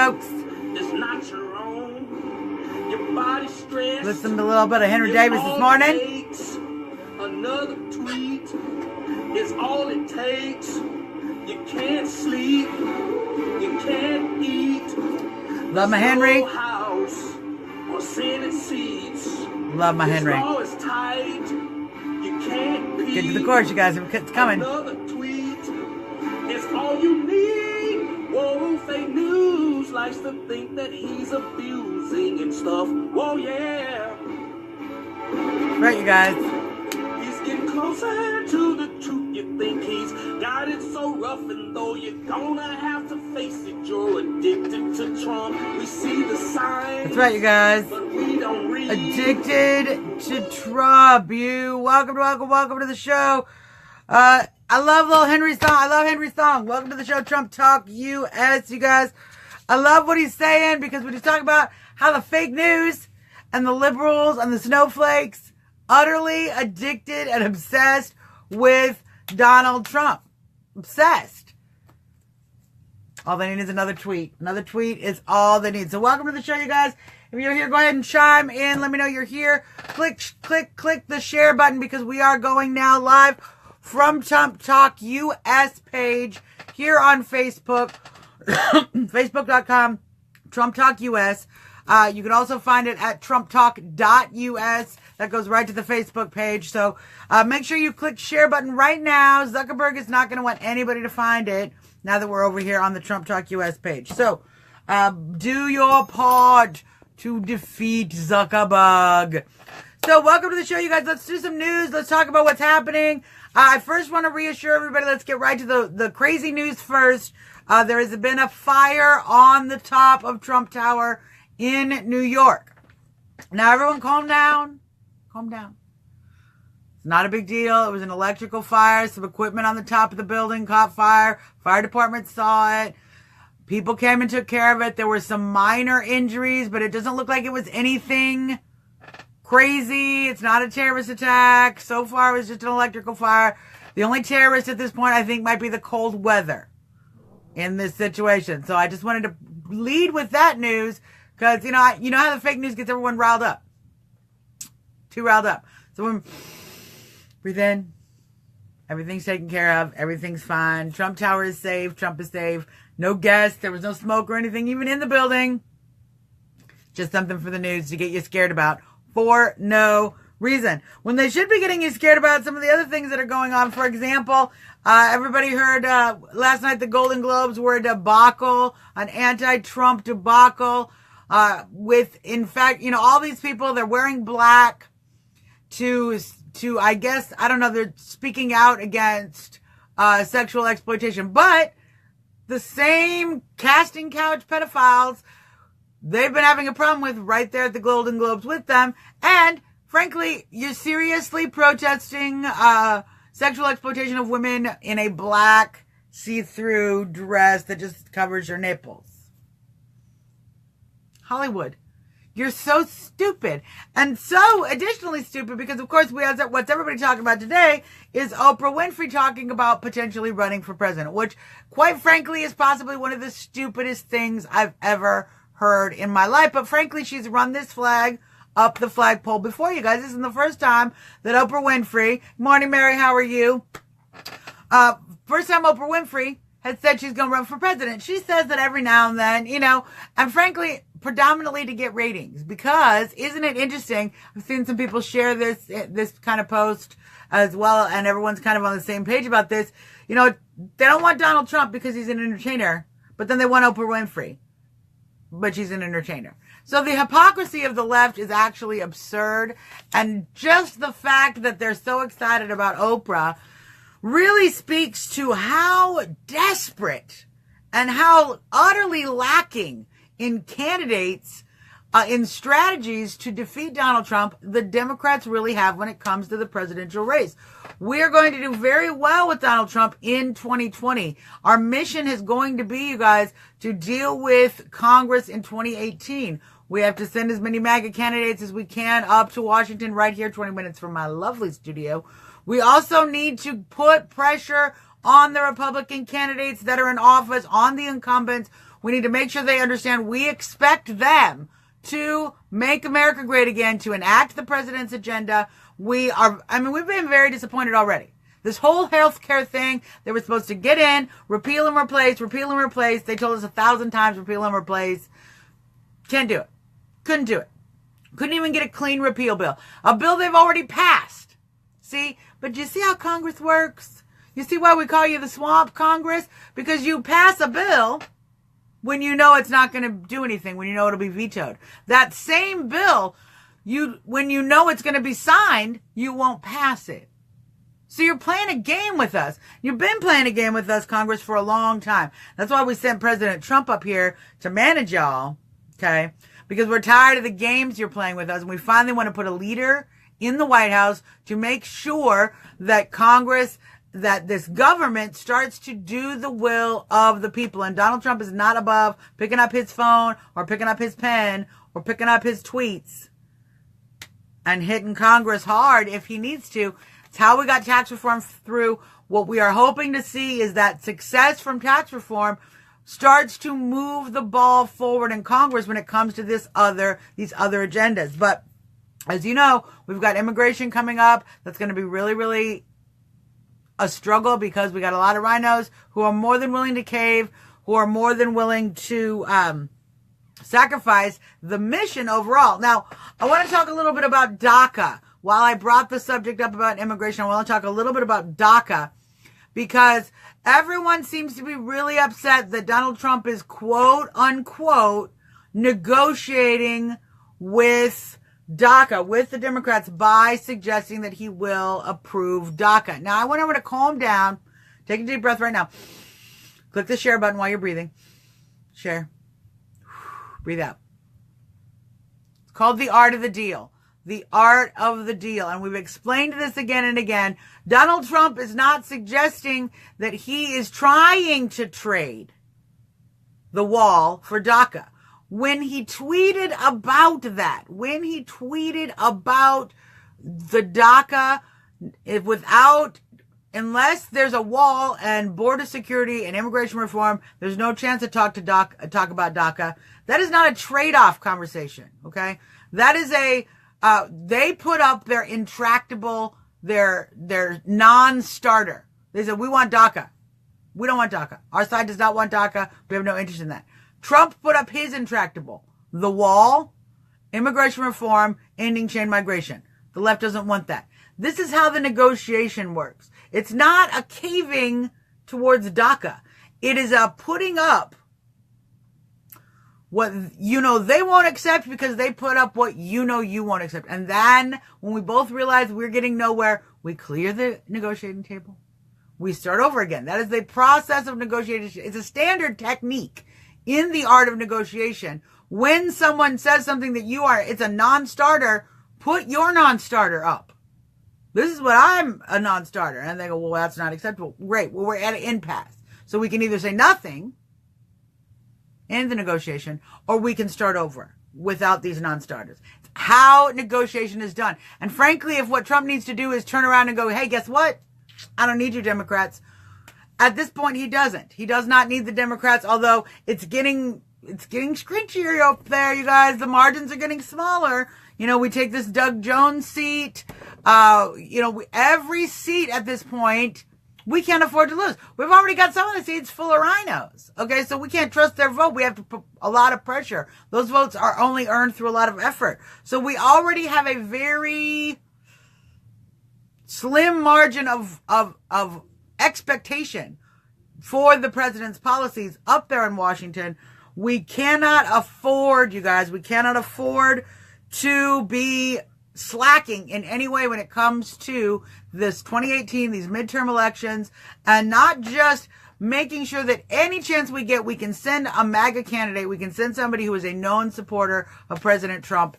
folks. It's not your own. Your body stress. Listen to a little bit of Henry Davis this morning. Another tweet is all it takes. You can't sleep. You can't eat. Love my Henry. House or Senate seats. Love my Henry. Law is tight. You can't pee. Get to the course, you guys. It's coming. Another tweet is all you need. Whoa, fake news likes to think that he's abusing and stuff. Whoa, yeah. Right, you guys. He's getting closer to the truth. You think he's got it so rough, and though you're gonna have to face it, you're addicted to Trump. We see the signs. That's right, you guys. But we don't read. Addicted to Trump. Welcome to the show. I love little Henry's song. I love Henry's song. Welcome to the show, Trump Talk US, you guys. I love what he's saying, because when he's talking about how the fake news and the liberals and the snowflakes utterly addicted and obsessed with Donald Trump. Obsessed. All they need is another tweet. Another tweet is all they need. So welcome to the show, you guys. If you're here, go ahead and chime in. Let me know you're here. Click the share button, because we are going now live from Trump Talk US page here on Facebook. Facebook.com, Trump Talk US. You can also find it at trumptalk.us. That goes right to the Facebook page. So make sure you click share button right now. Zuckerberg is not going to want anybody to find it now that we're over here on the Trump Talk US page. So do your part to defeat Zuckerberg. So welcome to the show, you guys. Let's do some news. Let's talk about what's happening. I first want to reassure everybody. Let's get right to the crazy news first. There has been a fire on the top of Trump Tower in New York. Now, everyone calm down. Calm down. It's not a big deal. It was an electrical fire. Some equipment on the top of the building caught fire. Fire department saw it. People came and took care of it. There were some minor injuries, but it doesn't look like it was anything crazy. It's not a terrorist attack. So far, it was just an electrical fire. The only terrorist at this point, I think, might be the cold weather in this situation. So I just wanted to lead with that news, because, you know how the fake news gets everyone riled up. Too riled up. So when breathe in, everything's taken care of. Everything's fine. Trump Tower is safe. Trump is safe. No guests. There was no smoke or anything even in the building. Just something for the news to get you scared about for no reason, when they should be getting you scared about some of the other things that are going on. For example, everybody heard last night the Golden Globes were a debacle, an anti-Trump debacle, with, in fact, all these people, they're wearing black to I guess, I don't know, they're speaking out against sexual exploitation. But the same casting couch pedophiles they've been having a problem with right there at the Golden Globes with them. And frankly, you're seriously protesting sexual exploitation of women in a black see-through dress that just covers your nipples. Hollywood, you're so stupid. And so additionally stupid because, of course, what's everybody talking about today is Oprah Winfrey talking about potentially running for president, which, quite frankly, is possibly one of the stupidest things I've ever heard in my life. But frankly, she's run this flag up the flagpole before, you guys. This isn't the first time that Oprah Winfrey, morning Mary, how are you? First time Oprah Winfrey has said she's going to run for president. She says that every now and then, and frankly, predominantly to get ratings, because isn't it interesting? I've seen some people share this kind of post as well, and everyone's kind of on the same page about this. They don't want Donald Trump because he's an entertainer, but then they want Oprah Winfrey, but she's an entertainer. So the hypocrisy of the left is actually absurd. And just the fact that they're so excited about Oprah really speaks to how desperate and how utterly lacking in candidates, in strategies to defeat Donald Trump, the Democrats really have when it comes to the presidential race. We're going to do very well with Donald Trump in 2020. Our mission is going to be, you guys, to deal with Congress in 2018. We have to send as many MAGA candidates as we can up to Washington right here, 20 minutes from my lovely studio. We also need to put pressure on the Republican candidates that are in office, on the incumbents. We need to make sure they understand we expect them to make America great again, to enact the president's agenda. We've been very disappointed already. This whole healthcare thing, they were supposed to get in, repeal and replace, repeal and replace. They told us 1,000 times, repeal and replace. Can't do it. Couldn't do it. Couldn't even get a clean repeal bill. A bill they've already passed. See? But you see how Congress works? You see why we call you the Swamp Congress? Because you pass a bill when you know it's not going to do anything, when you know it'll be vetoed. That same bill, when you know it's going to be signed, you won't pass it. So you're playing a game with us. You've been playing a game with us, Congress, for a long time. That's why we sent President Trump up here to manage y'all, okay? Because we're tired of the games you're playing with us, and we finally want to put a leader in the White House to make sure that Congress, that this government starts to do the will of the people. And Donald Trump is not above picking up his phone or picking up his pen or picking up his tweets and hitting Congress hard if he needs to. It's how we got tax reform through. What we are hoping to see is that success from tax reform starts to move the ball forward in Congress when it comes to these other agendas. But as you know, we've got immigration coming up. That's going to be really, really a struggle because we got a lot of rhinos who are more than willing to cave, who are more than willing to sacrifice the mission overall. Now, I want to talk a little bit about DACA. While I brought the subject up about immigration, I want to talk a little bit about DACA because everyone seems to be really upset that Donald Trump is quote unquote negotiating with DACA, with the Democrats, by suggesting that he will approve DACA. Now, I want everyone to calm down. Take a deep breath right now. Click the share button while you're breathing. Share. Breathe out. It's called the art of the deal. The art of the deal. And we've explained this again and again. Donald Trump is not suggesting that he is trying to trade the wall for DACA. When he tweeted about that, when he tweeted about the DACA, unless there's a wall and border security and immigration reform, there's no chance to talk about DACA. That is not a trade-off conversation, okay? That is they put up their intractable, their non-starter. They said, we want DACA. We don't want DACA. Our side does not want DACA. We have no interest in that. Trump put up his intractable. The wall, immigration reform, ending chain migration. The left doesn't want that. This is how the negotiation works. It's not a caving towards DACA. It is a putting up what they won't accept because they put up what you won't accept. And then when we both realize we're getting nowhere, we clear the negotiating table. We start over again. That is the process of negotiation. It's a standard technique in the art of negotiation. When someone says something that it's a non-starter, put your non-starter up. This is what I'm a non-starter. And they go, well, that's not acceptable. Great. Well, we're at an impasse. So we can either say nothing in the negotiation, or we can start over without these non-starters. It's how negotiation is done. And frankly, if what Trump needs to do is turn around and go, hey, guess what? I don't need you Democrats. At this point, he doesn't. He does not need the Democrats, although it's getting scrunchier up there, you guys. The margins are getting smaller. We take this Doug Jones seat. Every seat at this point, we can't afford to lose. We've already got some of the seats full of rhinos. Okay, so we can't trust their vote. We have to put a lot of pressure. Those votes are only earned through a lot of effort. So we already have a very slim margin of expectation for the president's policies up there in Washington. We cannot afford, you guys, to be slacking in any way when it comes to this 2018, these midterm elections, and not just making sure that any chance we get, we can send a MAGA candidate, we can send somebody who is a known supporter of President Trump.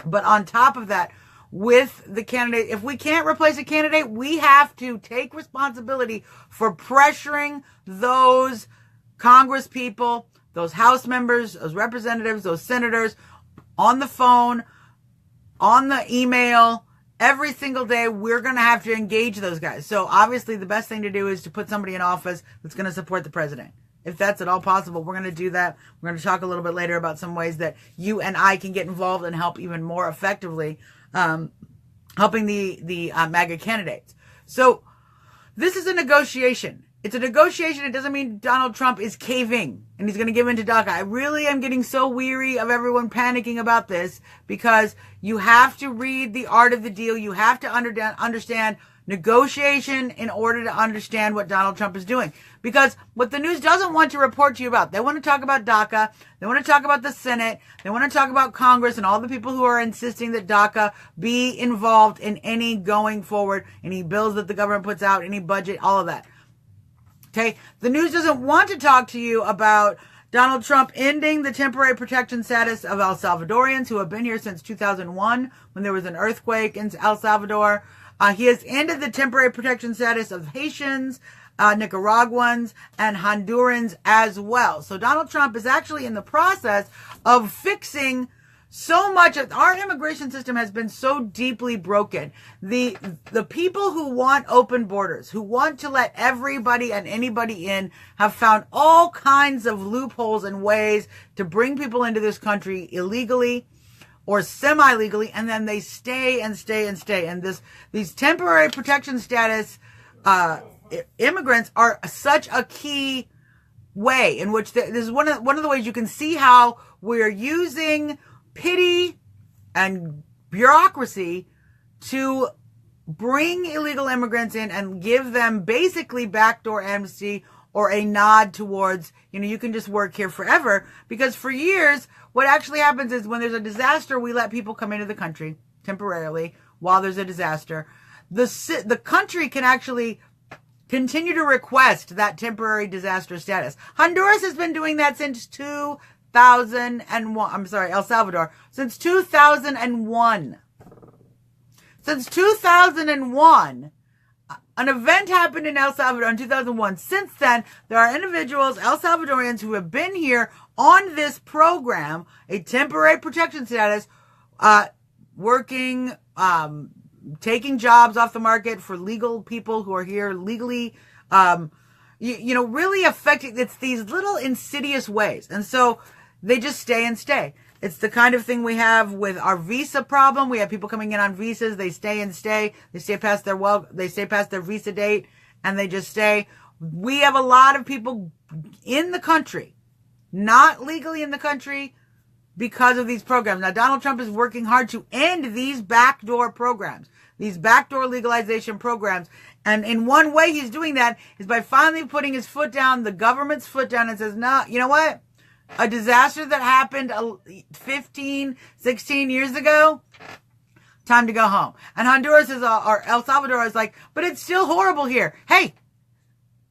But on top of that, with the candidate, if we can't replace a candidate, we have to take responsibility for pressuring those Congress people, those House members, those representatives, those senators on the phone, on the email, every single day. We're going to have to engage those guys. So obviously the best thing to do is to put somebody in office that's going to support the president. if that's at all possible. We're going to do that. We're going to talk a little bit later about some ways that you and I can get involved and help even more effectively, helping the MAGA candidates. So this is a negotiation. It's a negotiation. It doesn't mean Donald Trump is caving and he's going to give in to DACA. I really am getting so weary of everyone panicking about this, because you have to read the art of the deal. You have to understand negotiation in order to understand what Donald Trump is doing. Because what the news doesn't want to report to you about, they want to talk about DACA, they want to talk about the Senate, they want to talk about Congress and all the people who are insisting that DACA be involved in any going forward, any bills that the government puts out, any budget, all of that. Okay, the news doesn't want to talk to you about Donald Trump ending the temporary protection status of El Salvadorians who have been here since 2001 when there was an earthquake in El Salvador. He has ended the temporary protection status of Haitians, Nicaraguans, and Hondurans as well. So Donald Trump is actually in the process of fixing so much of our immigration system has been so deeply broken. The people who want open borders, who want to let everybody and anybody in, have found all kinds of loopholes and ways to bring people into this country illegally or semi-legally, and then they stay and stay and stay. And these temporary protection status immigrants are such a key way in which this is one of the ways you can see how we're using pity and bureaucracy to bring illegal immigrants in and give them basically backdoor amnesty or a nod towards, you can just work here forever. Because for years, what actually happens is when there's a disaster, we let people come into the country temporarily while there's a disaster. The country can actually continue to request that temporary disaster status. Honduras has been doing that since 2001. El Salvador, since 2001. Since 2001, an event happened in El Salvador in 2001. Since then, there are individuals, El Salvadorians, who have been here on this program, a temporary protection status, working, taking jobs off the market for legal people who are here legally, really affecting. It's these little insidious ways. And so they just stay and stay. It's the kind of thing we have with our visa problem. We have people coming in on visas. They stay and stay. They stay past their visa date, and they just stay. We have a lot of people in the country, not legally in the country, because of these programs. Now, Donald Trump is working hard to end these backdoor programs, these backdoor legalization programs. And in one way he's doing that is by finally putting his foot down, the government's foot down, and says, no, you know what? A disaster that happened 15, 16 years ago, time to go home. And Honduras or El Salvador is like, but it's still horrible here. Hey,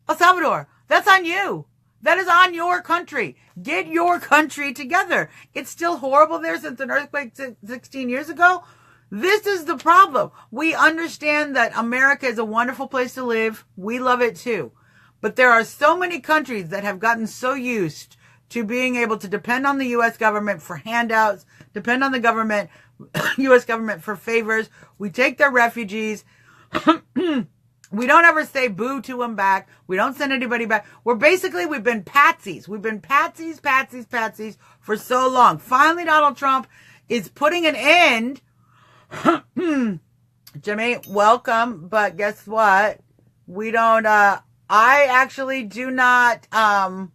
El Salvador, that's on you. That is on your country. Get your country together. It's still horrible there since an earthquake 16 years ago. This is the problem. We understand that America is a wonderful place to live. We love it too. But there are so many countries that have gotten so used to being able to depend on the U.S. government for handouts, depend on the U.S. government for favors. We take their refugees. We don't ever say boo to them back. We don't send anybody back. We've been patsies. We've been patsies for so long. Finally, Donald Trump is putting an end. Jimmy, welcome. But guess what? We don't, I actually do not, I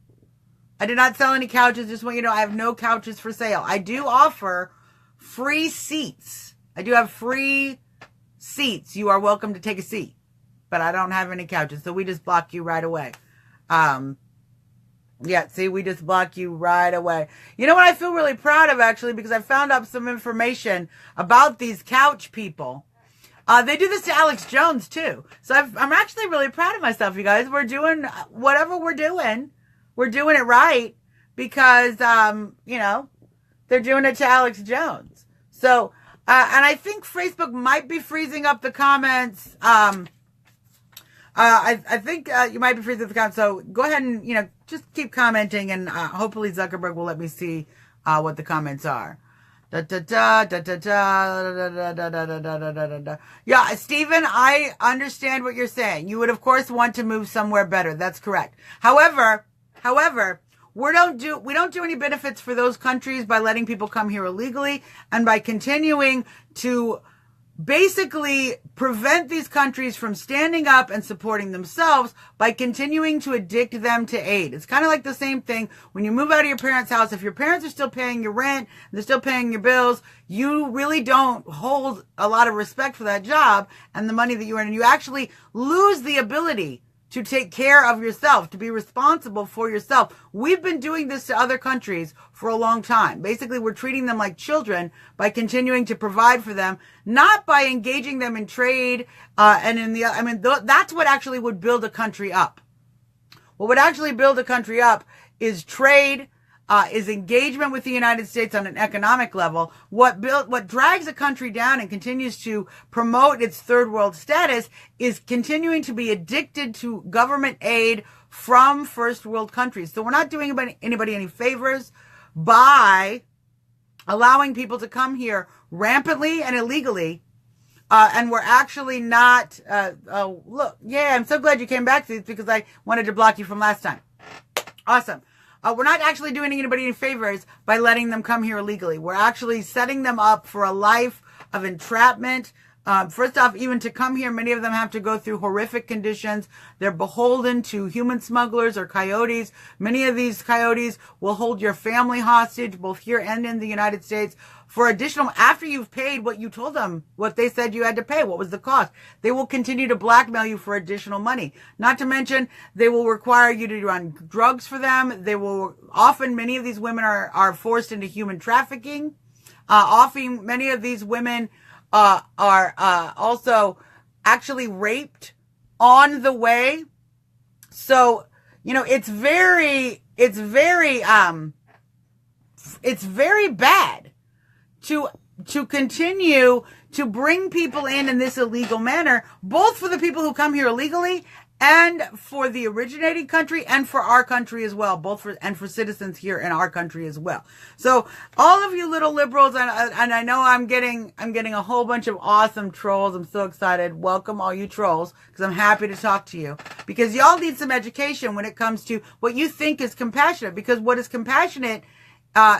did not sell any couches. Just want you to know I have no couches for sale. I do offer free seats. I do have free seats. You are welcome to take a seat. But I don't have any couches. So we just block you right away. We just block you right away. You know what I feel really proud of, actually, because I found out some information about these couch people. They do this to Alex Jones, too. So I'm actually really proud of myself, you guys. We're doing whatever we're doing. We're doing it right because, they're doing it to Alex Jones. So, and I think Facebook might be freezing up the comments. I think you might be freezing up the comments. So go ahead and, just keep commenting, and hopefully Zuckerberg will let me see what the comments are. Yeah, Stephen, I understand what you're saying. You would, of course, want to move somewhere better. That's correct. However, However, we don't do any benefits for those countries by letting people come here illegally and by continuing to basically prevent these countries from standing up and supporting themselves by continuing to addict them to aid. It's kind of like the same thing when you move out of your parents' house. If your parents are still paying your rent, they're still paying your bills, you really don't hold a lot of respect for that job and the money that you earn, and you actually lose the ability to take care of yourself, to be responsible for yourself. We've been doing this to other countries for a long time. Basically, we're treating them like children by continuing to provide for them, not by engaging them in trade, that's what actually would build a country up. What would actually build a country up is trade, is engagement with the United States on an economic level. What drags a country down and continues to promote its third world status is continuing to be addicted to government aid from first world countries. So we're not doing anybody any favors by allowing people to come here rampantly and illegally. And we're actually not, I'm so glad you came back to this because I wanted to block you from last time. Awesome. We're not actually doing anybody any favors by letting them come here illegally. We're actually setting them up for a life of entrapment. First off, even to come here, many of them have to go through horrific conditions. They're beholden to human smugglers or coyotes. Many of these coyotes will hold your family hostage, both here and in the United States, for additional, after you've paid what you told them, what they said you had to pay, what was the cost. They will continue to blackmail you for additional money. Not to mention, they will require you to run drugs for them. Many of these women are forced into human trafficking. Often, many of these women are also actually raped on the way. So, it's very bad to continue to bring people in this illegal manner, both for the people who come here illegally and for the originating country and for our country as well, for citizens here in our country as well. So all of you little liberals, and I know I'm getting a whole bunch of awesome trolls. I'm so excited. Welcome all you trolls, because I'm happy to talk to you, because y'all need some education when it comes to what you think is compassionate, because what is compassionate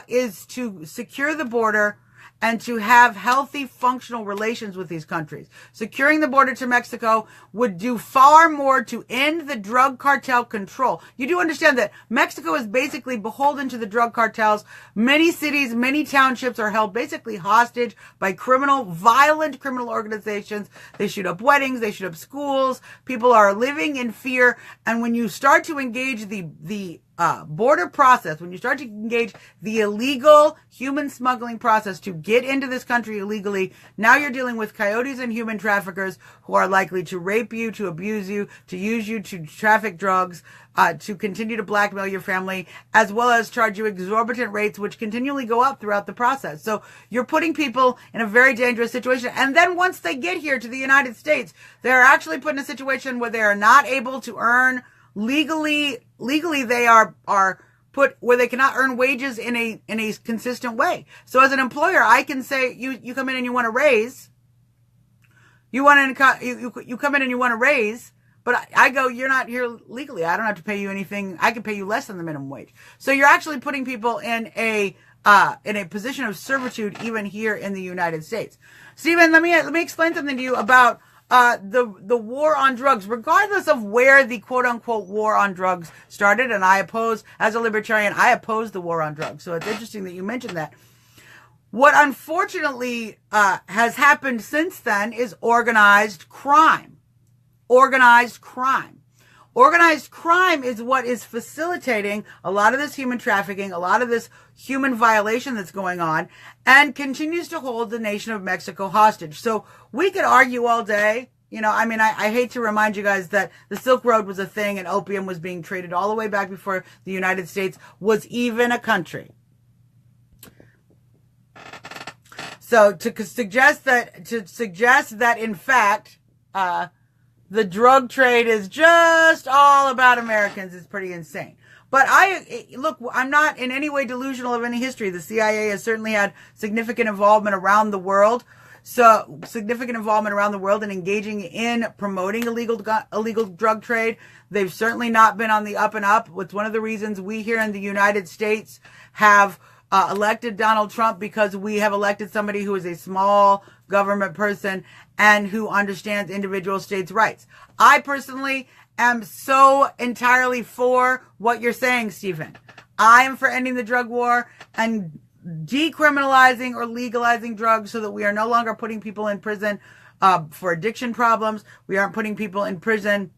is to secure the border and to have healthy, functional relations with these countries. Securing the border to Mexico would do far more to end the drug cartel control. You do understand that Mexico is basically beholden to the drug cartels. Many cities, many townships are held basically hostage by violent criminal organizations. They shoot up weddings, they shoot up schools. People are living in fear. And when you start to engage the border process, when you start to engage the illegal human smuggling process to get into this country illegally, now you're dealing with coyotes and human traffickers who are likely to rape you, to abuse you, to use you to traffic drugs, to continue to blackmail your family, as well as charge you exorbitant rates, which continually go up throughout the process. So you're putting people in a very dangerous situation. And then once they get here to the United States, they're actually put in a situation where they are not able to earn legally they are put where they cannot earn wages in a consistent way. So as an employer, I can say, you come in and you want to raise, you come in and you want to raise, but I go, you're not here legally. I don't have to pay you anything. I can pay you less than the minimum wage. So you're actually putting people in a position of servitude even here in the United States. Stephen, let me explain something to you about the war on drugs, regardless of where the quote unquote war on drugs started. And as a libertarian, I oppose the war on drugs. So it's interesting that you mentioned that. What unfortunately has happened since then is organized crime. Organized crime. Organized crime is what is facilitating a lot of this human trafficking, a lot of this human violation that's going on, and continues to hold the nation of Mexico hostage. So we could argue all day. I hate to remind you guys that the Silk Road was a thing and opium was being traded all the way back before the United States was even a country. So to suggest that in fact, the drug trade is just all about Americans is pretty insane. But I'm not in any way delusional of any history. The CIA has certainly had significant involvement around the world. so significant involvement around the world in engaging in promoting illegal drug trade. They've certainly not been on the up and up. It's one of the reasons we here in the United States have elected Donald Trump, because we have elected somebody who is a small government person and who understands individual states' rights. I personally am so entirely for what you're saying, Stephen. I am for ending the drug war and decriminalizing or legalizing drugs so that we are no longer putting people in prison for addiction problems. We aren't putting people in prison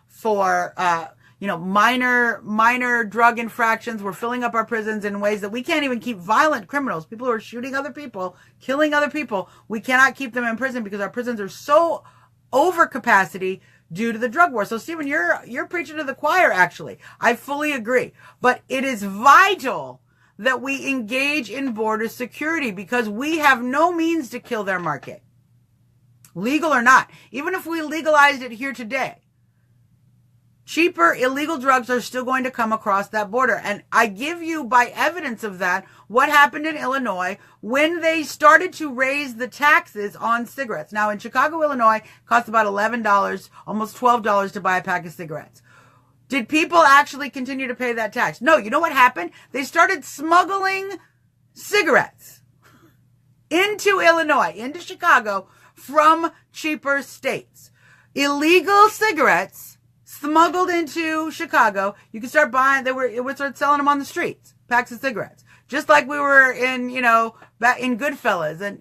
for minor drug infractions. We're filling up our prisons in ways that we can't even keep violent criminals, people who are shooting other people, killing other people. We cannot keep them in prison because our prisons are so over capacity due to the drug war. So Stephen, you're preaching to the choir, actually. I fully agree. But it is vital that we engage in border security, because we have no means to kill their market, legal or not. Even if we legalized it here today, cheaper illegal drugs are still going to come across that border. And I give you, by evidence of that, what happened in Illinois when they started to raise the taxes on cigarettes. Now, in Chicago, Illinois, it costs about $11, almost $12 to buy a pack of cigarettes. Did people actually continue to pay that tax? No. You know what happened? They started smuggling cigarettes into Illinois, into Chicago, from cheaper states. Illegal cigarettes smuggled into Chicago. You can start buying, it would start selling them on the streets, packs of cigarettes. Just like we were in, back in Goodfellas and,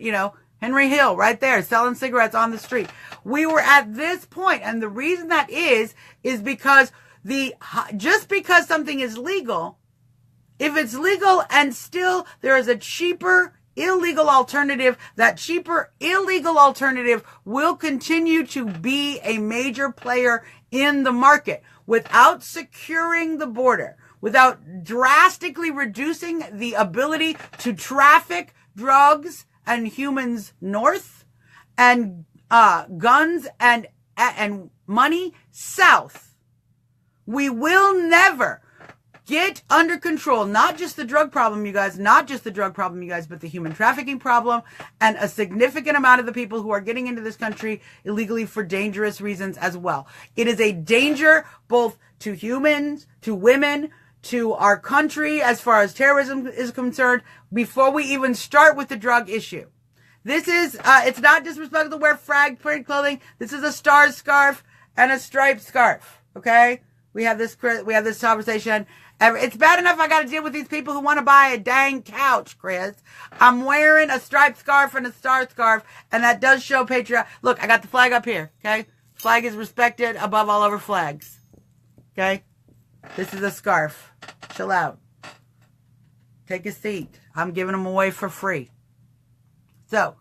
Henry Hill right there selling cigarettes on the street. We were at this point, and the reason that is because just because something is legal, if it's legal and still there is a cheaper illegal alternative, that cheaper illegal alternative will continue to be a major player in the market. Without securing the border, without drastically reducing the ability to traffic drugs and humans north, and guns and money south, we will never get under control, not just the drug problem, you guys, but the human trafficking problem and a significant amount of the people who are getting into this country illegally for dangerous reasons as well. It is a danger both to humans, to women, to our country as far as terrorism is concerned, before we even start with the drug issue. This is, it's not disrespectful to wear flag print clothing. This is a star scarf and a striped scarf, okay? We have this conversation. It's bad enough I got to deal with these people who want to buy a dang couch, Chris. I'm wearing a striped scarf and a star scarf, and that does show patriotic. Look, I got the flag up here, okay? Flag is respected above all other flags, okay? This is a scarf. Chill out. Take a seat. I'm giving them away for free. So,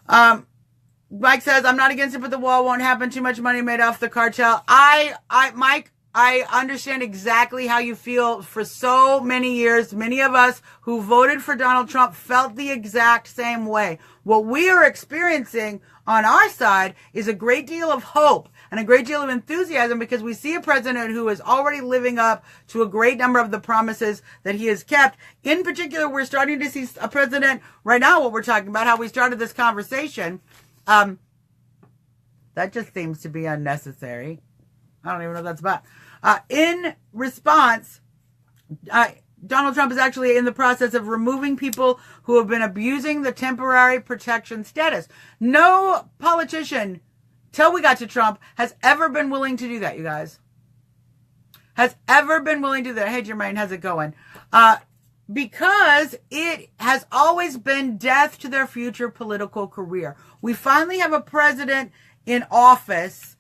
Mike says, I'm not against it, but the wall won't happen. Too much money made off the cartel. Mike, I understand exactly how you feel. For so many years, many of us who voted for Donald Trump felt the exact same way. What we are experiencing on our side is a great deal of hope and a great deal of enthusiasm, because we see a president who is already living up to a great number of the promises that he has kept. In particular, we're starting to see a president right now, what we're talking about, how we started this conversation. That just seems to be unnecessary. I don't even know what that's about. In response, Donald Trump is actually in the process of removing people who have been abusing the temporary protection status. No politician, till we got to Trump, has ever been willing to do that, you guys. Has ever been willing to do that. Hey, Jermaine, how's it going? Because it has always been death to their future political career. We finally have a president in office.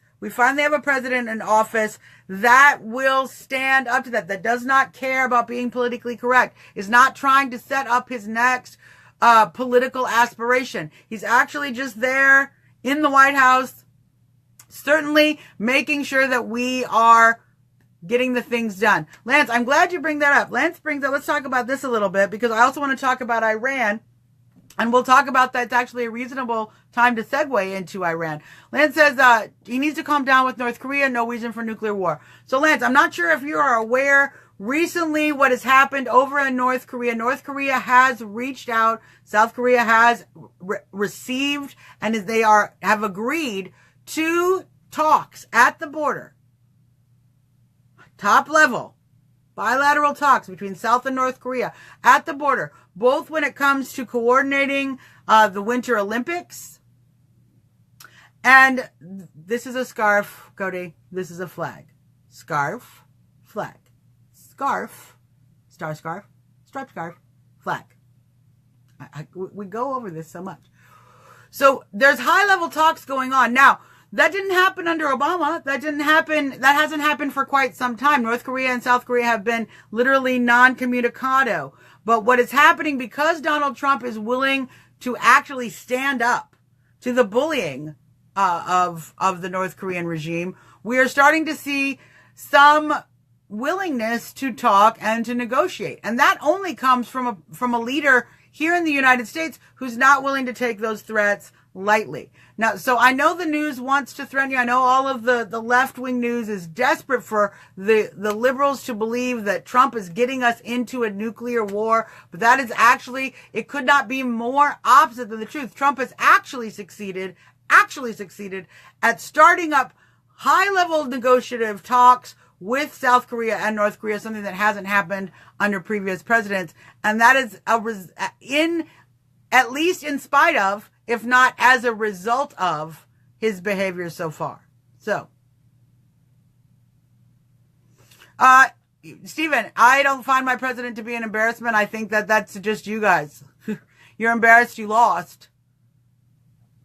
That will stand up to that does not care about being politically correct, is not trying to set up his next political aspiration. He's actually just there in the White House, certainly making sure that we are getting the things done. Lance, I'm glad you bring that up. Lance brings up, let's talk about this a little bit, because I also want to talk about Iran. And we'll talk about that. It's actually a reasonable time to segue into Iran. Lance says he needs to calm down with North Korea. No reason for nuclear war. So, Lance, I'm not sure if you are aware recently what has happened over in North Korea, North Korea has reached out, South Korea has received, and have agreed to talks at the border, top level, bilateral talks between South and North Korea at the border, both when it comes to coordinating the Winter Olympics. And this is a scarf, Cody. This is a flag. Scarf, flag. Scarf, star scarf, striped scarf, flag. We go over this so much. So there's high-level talks going on. Now, that didn't happen under Obama. That hasn't happened for quite some time. North Korea and South Korea have been literally non-communicado. But what is happening, because Donald Trump is willing to actually stand up to the bullying of the North Korean regime, we are starting to see some willingness to talk and to negotiate. And that only comes from a leader here in the United States who's not willing to take those threats lightly. Now, so I know the news wants to threaten you. I know all of the left-wing news is desperate for the liberals to believe that Trump is getting us into a nuclear war. But that is actually, it could not be more opposite than the truth. Trump has actually succeeded at starting up high-level negotiative talks with South Korea and North Korea, something that hasn't happened under previous presidents. And that is at least in spite of, if not as a result of, his behavior so far. So, Stephen, I don't find my president to be an embarrassment. I think that that's just you guys. You're embarrassed you lost.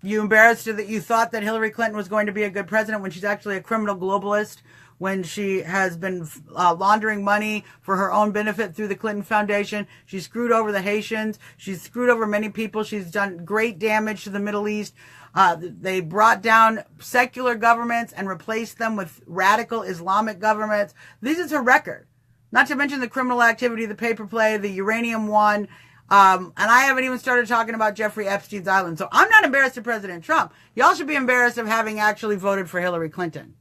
You embarrassed that you thought that Hillary Clinton was going to be a good president when she's actually a criminal globalist, when she has been laundering money for her own benefit through the Clinton Foundation. She screwed over the Haitians. She's screwed over many people. She's done great damage to the Middle East. They brought down secular governments and replaced them with radical Islamic governments. This is her record. Not to mention the criminal activity, the paper play, the uranium one. And I haven't even started talking about Jeffrey Epstein's island. So I'm not embarrassed of President Trump. Y'all should be embarrassed of having actually voted for Hillary Clinton.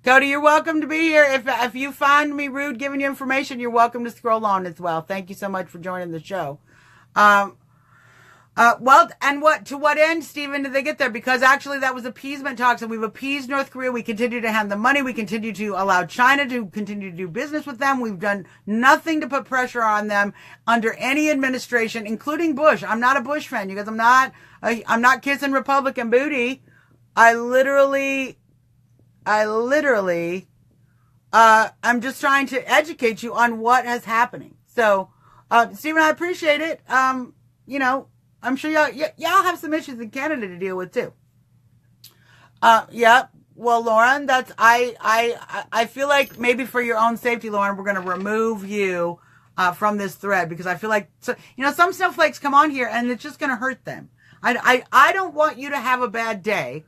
Cody, you're welcome to be here. If you find me rude giving you information, you're welcome to scroll on as well. Thank you so much for joining the show. Well, and to what end, Stephen, did they get there? Because actually that was appeasement talks, and we've appeased North Korea. We continue to hand them money. We continue to allow China to continue to do business with them. We've done nothing to put pressure on them under any administration, including Bush. I'm not a Bush fan, you guys. I'm not kissing Republican booty. I'm just trying to educate you on what is happening. So, Stephen, I appreciate it. I'm sure y'all have some issues in Canada to deal with too. Yeah. Well, Lauren, I feel like maybe for your own safety, Lauren, we're going to remove you, from this thread, because I feel like, some snowflakes come on here and it's just going to hurt them. I don't want you to have a bad day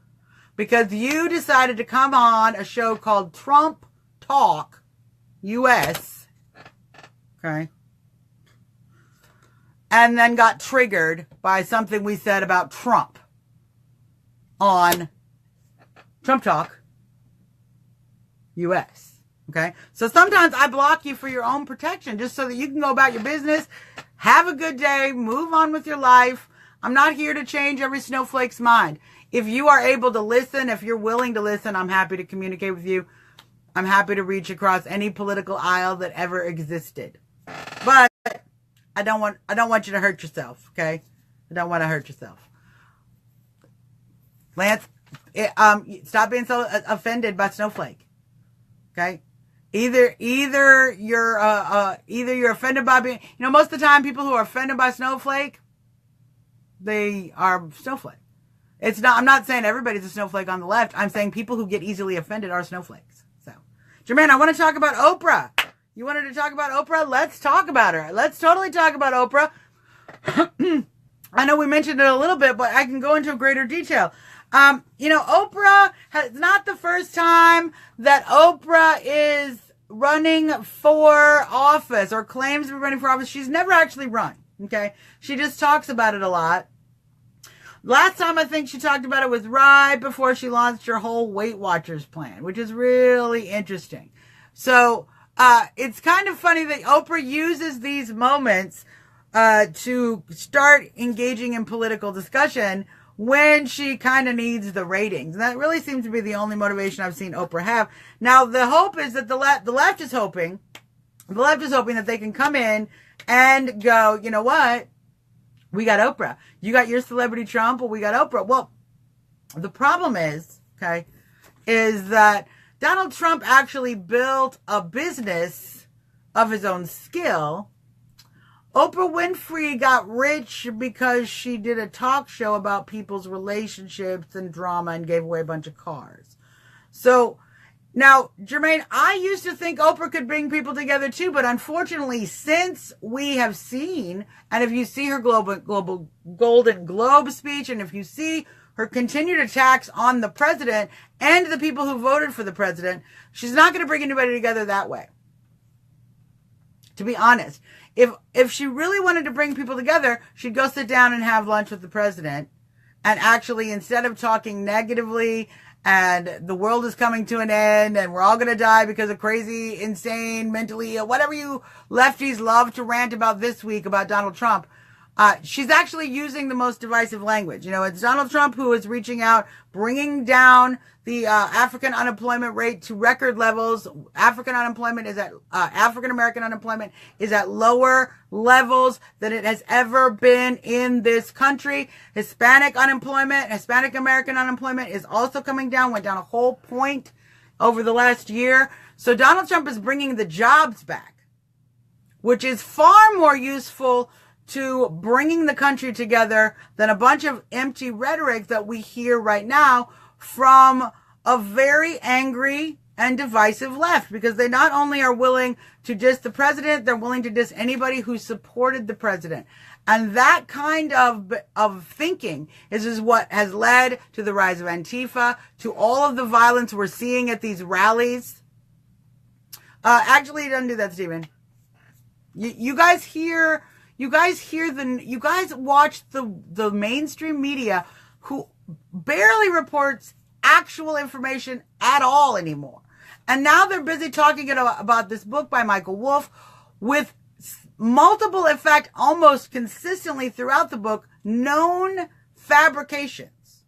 because you decided to come on a show called Trump Talk US. Okay. And then got triggered by something we said about Trump on Trump Talk US. Okay? So sometimes I block you for your own protection, just so that you can go about your business, have a good day, move on with your life. I'm not here to change every snowflake's mind. If you are able to listen, if you're willing to listen, I'm happy to communicate with you. I'm happy to reach across any political aisle that ever existed. But I don't want you to hurt yourself, okay? I don't want to hurt yourself. Lance, stop being so offended by Snowflake, okay? Either you're offended by being, most of the time people who are offended by Snowflake, they are Snowflake. I'm not saying everybody's a snowflake on the left. I'm saying people who get easily offended are snowflakes. So, Jermaine, I want to talk about Oprah. You wanted to talk about Oprah? Let's talk about her. Let's totally talk about Oprah. I know we mentioned it a little bit, but I can go into greater detail. Oprah has not the first time that Oprah is running for office or claims to be running for office. She's never actually run. Okay. She just talks about it a lot. Last time I think she talked about it was right before she launched her whole Weight Watchers plan, which is really interesting. So, it's kind of funny that Oprah uses these moments to start engaging in political discussion when she kind of needs the ratings. And that really seems to be the only motivation I've seen Oprah have. Now, the hope is that the left is hoping that they can come in and go, you know what? We got Oprah. You got your celebrity Trump, well, we got Oprah. Well, the problem is, okay, is that Donald Trump actually built a business of his own skill. Oprah Winfrey got rich because she did a talk show about people's relationships and drama and gave away a bunch of cars. So now, Jermaine, I used to think Oprah could bring people together too, but unfortunately, since we have seen, and if you see her global Golden Globe speech, and if you see her continued attacks on the president and the people who voted for the president, she's not going to bring anybody together that way. To be honest, if she really wanted to bring people together, she'd go sit down and have lunch with the president, and actually, instead of talking negatively and the world is coming to an end and we're all going to die because of crazy, insane, mentally ill, whatever you lefties love to rant about this week about Donald Trump, she's actually using the most divisive language. You know, it's Donald Trump who is reaching out, bringing down the African unemployment rate to record levels. African American unemployment is at lower levels than it has ever been in this country. Hispanic American unemployment is also coming down, went down a whole point over the last year. So Donald Trump is bringing the jobs back, which is far more useful to bringing the country together than a bunch of empty rhetoric that we hear right now from a very angry and divisive left, because they not only are willing to diss the president, they're willing to diss anybody who supported the president. And that kind of thinking is what has led to the rise of Antifa, to all of the violence we're seeing at these rallies. Actually, don't do that, Stephen. You guys watch the mainstream media who barely reports actual information at all anymore. And now they're busy talking about this book by Michael Wolff with multiple, in fact, almost consistently throughout the book, known fabrications.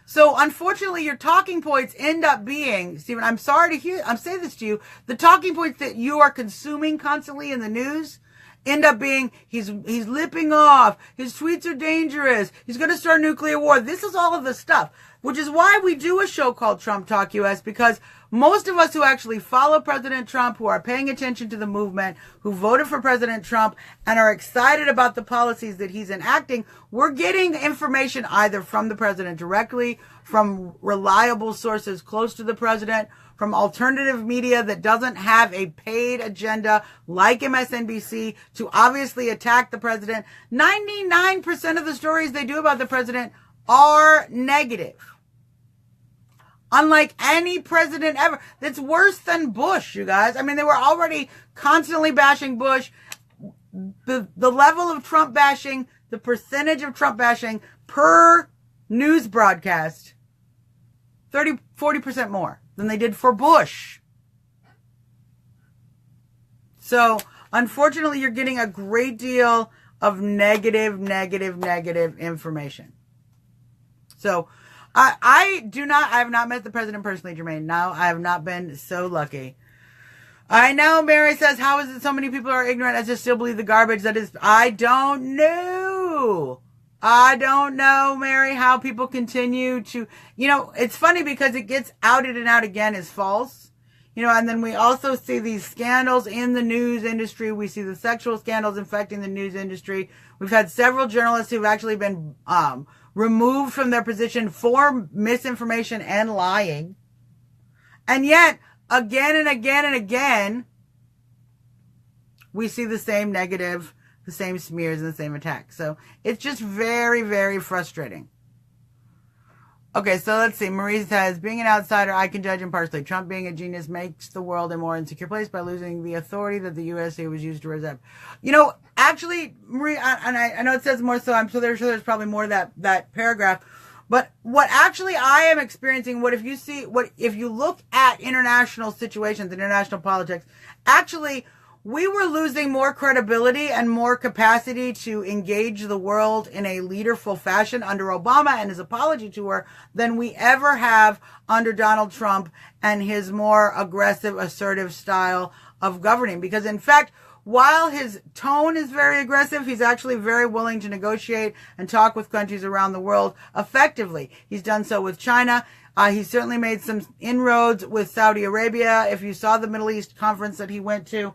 So unfortunately, your talking points end up being, Stephen, I'm sorry to I'm saying this to you, the talking points that you are consuming constantly in the news end up being, he's lipping off, his tweets are dangerous, he's going to start a nuclear war. This is all of the stuff, which is why we do a show called Trump Talk US, because most of us who actually follow President Trump, who are paying attention to the movement, who voted for President Trump and are excited about the policies that he's enacting, we're getting information either from the president directly, from reliable sources close to the president, from alternative media that doesn't have a paid agenda like MSNBC to obviously attack the president. 99% of the stories they do about the president are negative. Unlike any president ever. That's worse than Bush, you guys. I mean, they were already constantly bashing Bush. The level of Trump bashing, the percentage of Trump bashing per news broadcast, 40% more than they did for Bush. So, unfortunately, you're getting a great deal of negative information. So, I have not met the president personally, Jermaine. No, I have not been so lucky. I know Mary says, how is it so many people are ignorant as to still believe the garbage that is? I don't know. I don't know, Mary, how people continue to, it's funny because it gets outed and out again as false, and then we also see these scandals in the news industry. We see the sexual scandals infecting the news industry. We've had several journalists who've actually been removed from their position for misinformation and lying. And yet, again and again and again, we see the same negative, the same smears, and the same attacks. So it's just very, very frustrating. Okay, so let's see. Marie says, being an outsider, I can judge impartially. Trump being a genius makes the world a more insecure place by losing the authority that the USA was used to represent. Actually, Marie, and I know it says more, so I'm so there's probably more of that paragraph. But what actually I am experiencing, if you look at international situations, international politics, actually we were losing more credibility and more capacity to engage the world in a leaderful fashion under Obama and his apology tour than we ever have under Donald Trump and his more aggressive, assertive style of governing. Because in fact, while his tone is very aggressive, he's actually very willing to negotiate and talk with countries around the world effectively. He's done so with China. He's certainly made some inroads with Saudi Arabia. If you saw the Middle East conference that he went to,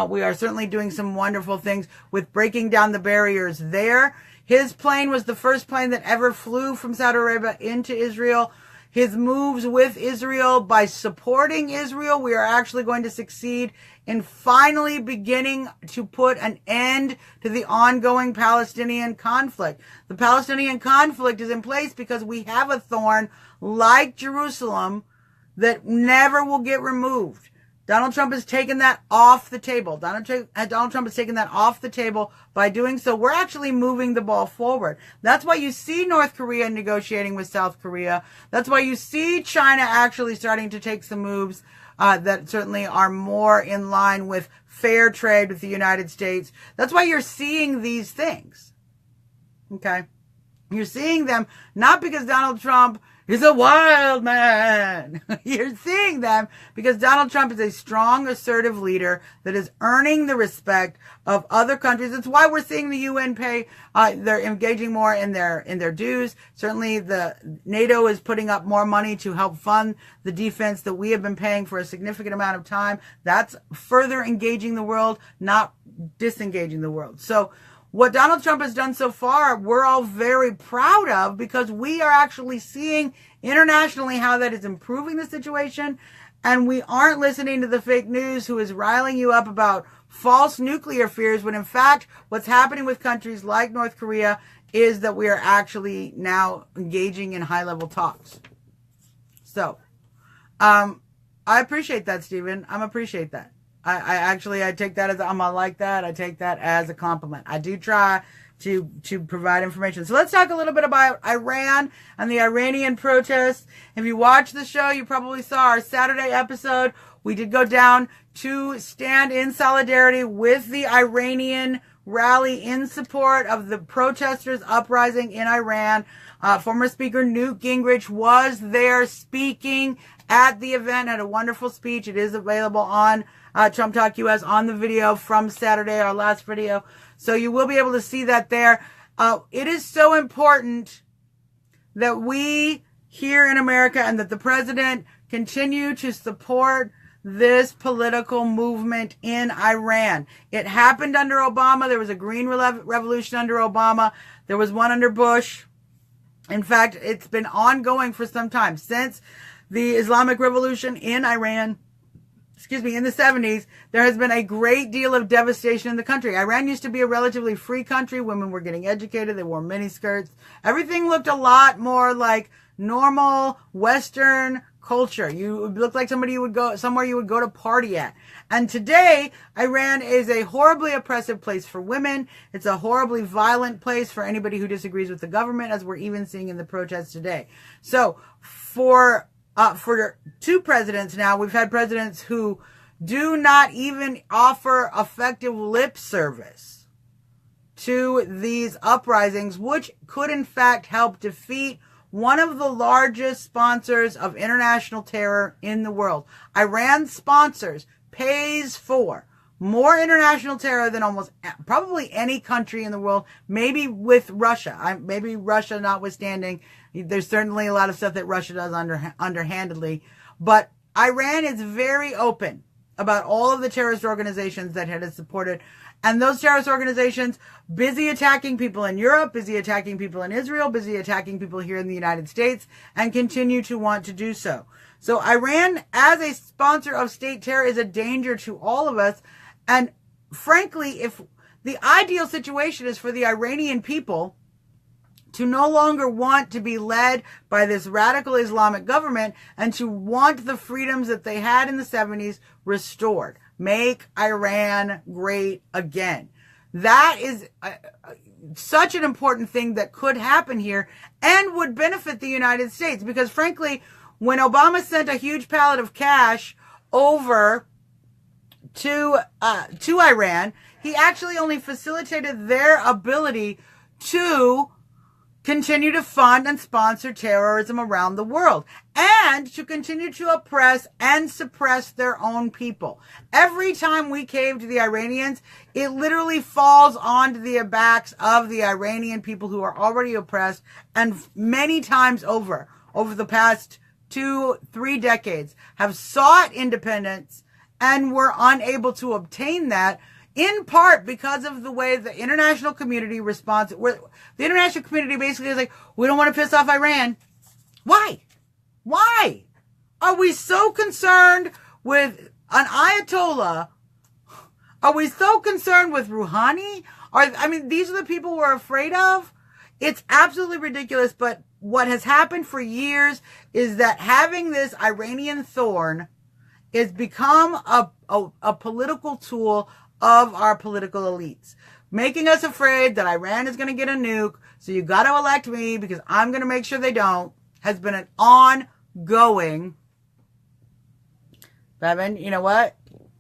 we are certainly doing some wonderful things with breaking down the barriers there. His plane was the first plane that ever flew from Saudi Arabia into Israel. His moves with Israel, by supporting Israel, we are actually going to succeed in finally beginning to put an end to the ongoing Palestinian conflict. The Palestinian conflict is in place because we have a thorn like Jerusalem that never will get removed. Donald Trump has taken that off the table. Donald Trump has taken that off the table. By doing so, we're actually moving the ball forward. That's why you see North Korea negotiating with South Korea. That's why you see China actually starting to take some moves that certainly are more in line with fair trade with the United States. That's why you're seeing these things. Okay? You're seeing them not because Donald Trump is a wild man. You're seeing them because Donald Trump is a strong, assertive leader that is earning the respect of other countries. That's why we're seeing the UN pay. They're engaging more in their dues. Certainly, the NATO is putting up more money to help fund the defense that we have been paying for a significant amount of time. That's further engaging the world, not disengaging the world. So what Donald Trump has done so far, we're all very proud of, because we are actually seeing internationally how that is improving the situation. And we aren't listening to the fake news who is riling you up about false nuclear fears, when in fact, what's happening with countries like North Korea is that we are actually now engaging in high-level talks. So, I appreciate that, Stephen. I appreciate that. I take that as I take that as a compliment. I do try to provide information. So let's talk a little bit about Iran and the Iranian protests. If you watched the show, you probably saw our Saturday episode. We did go down to stand in solidarity with the Iranian rally in support of the protesters uprising in Iran. Former Speaker Newt Gingrich was there speaking at the event, had a wonderful speech. It is available on Trump Talk US on the video from Saturday, our last video. So you will be able to see that there. It is so important that we here in America and that the president continue to support this political movement in Iran. It happened under Obama. There was a green revolution under Obama. There was one under Bush. In fact, it's been ongoing for some time. Since the Islamic Revolution in Iran, in the 70s, there has been a great deal of devastation in the country. Iran used to be a relatively free country. Women were getting educated. They wore miniskirts. Everything looked a lot more like normal Western culture. You looked like somewhere you would go to party at. And today, Iran is a horribly oppressive place for women. It's a horribly violent place for anybody who disagrees with the government, as we're even seeing in the protests today. So for two presidents now, we've had presidents who do not even offer effective lip service to these uprisings, which could in fact help defeat one of the largest sponsors of international terror in the world. Iran pays for more international terror than almost probably any country in the world, maybe with Russia. Maybe Russia notwithstanding. There's certainly a lot of stuff that Russia does underhandedly. But Iran is very open about all of the terrorist organizations that it has supported. And those terrorist organizations, busy attacking people in Europe, busy attacking people in Israel, busy attacking people here in the United States, and continue to want to do so. So Iran, as a sponsor of state terror, is a danger to all of us. And frankly, if the ideal situation is for the Iranian people to no longer want to be led by this radical Islamic government and to want the freedoms that they had in the 70s restored. Make Iran great again. That is such an important thing that could happen here and would benefit the United States, because frankly, when Obama sent a huge pallet of cash over to Iran, he actually only facilitated their ability to continue to fund and sponsor terrorism around the world and to continue to oppress and suppress their own people. Every time we cave to the Iranians, it literally falls onto the backs of the Iranian people who are already oppressed, and many times over the past 2-3 decades have sought independence and were unable to obtain that, in part because of the way the international community responds. The international community basically is like, we don't want to piss off Iran. Why? Why? Are we so concerned with an Ayatollah? Are we so concerned with Rouhani? These are the people we're afraid of. It's absolutely ridiculous, but what has happened for years is that having this Iranian thorn has become a political tool of our political elites, making us afraid that Iran is going to get a nuke, so you got to elect me because I'm going to make sure they don't, has been an ongoing. Bevan, you know what?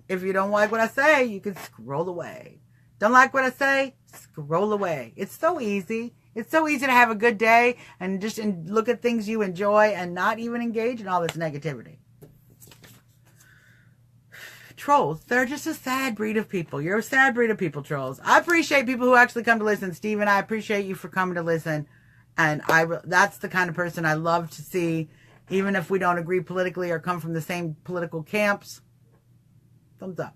If you don't like what I say, you can scroll away. Don't like what I say? Scroll away. It's so easy. It's so easy to have a good day and just look at things you enjoy and not even engage in all this negativity. Trolls, they're just a sad breed of people. You're a sad breed of people, trolls. I appreciate people who actually come to listen. Steven, I appreciate you for coming to listen. And that's the kind of person I love to see, even if we don't agree politically or come from the same political camps. Thumbs up.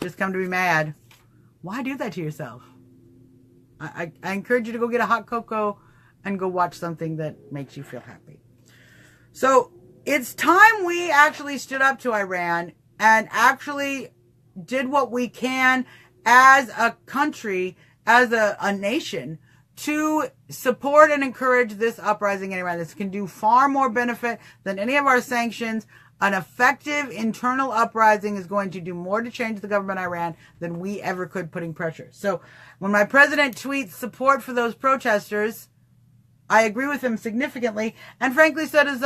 Just come to be mad. Why do that to yourself? I encourage you to go get a hot cocoa and go watch something that makes you feel happy. So it's time we actually stood up to Iran and actually did what we can as a country, as a nation, to support and encourage this uprising in Iran. This can do far more benefit than any of our sanctions. An effective internal uprising is going to do more to change the government of Iran than we ever could putting pressure. So when my president tweets support for those protesters, I agree with him significantly. And frankly, so does